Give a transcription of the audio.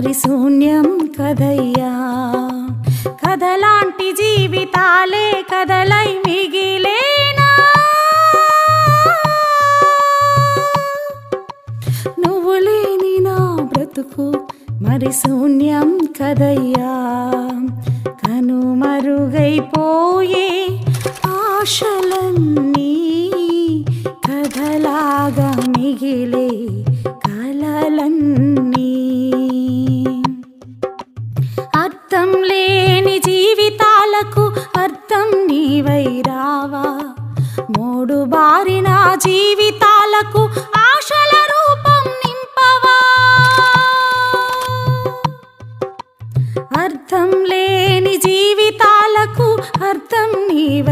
మరి శూన్యం కదయ్యా. కథలాంటి జీవితాలే కథలై మిగిలేనా, నువ్వు లేని నా బ్రతుకు మరి శూన్యం కదయ్యా. కనుమరుగైపోయే ఆశలన్నీ కథలాగా మిగిలే కలలన్నీ. అర్థం లేని జీవితాలకు అర్థం నీవై రావా, మూడు బారిన జీవితాలకు ఆశల రూపం నింపవా. అర్థం లేని జీవితాలకు అర్థం నీవై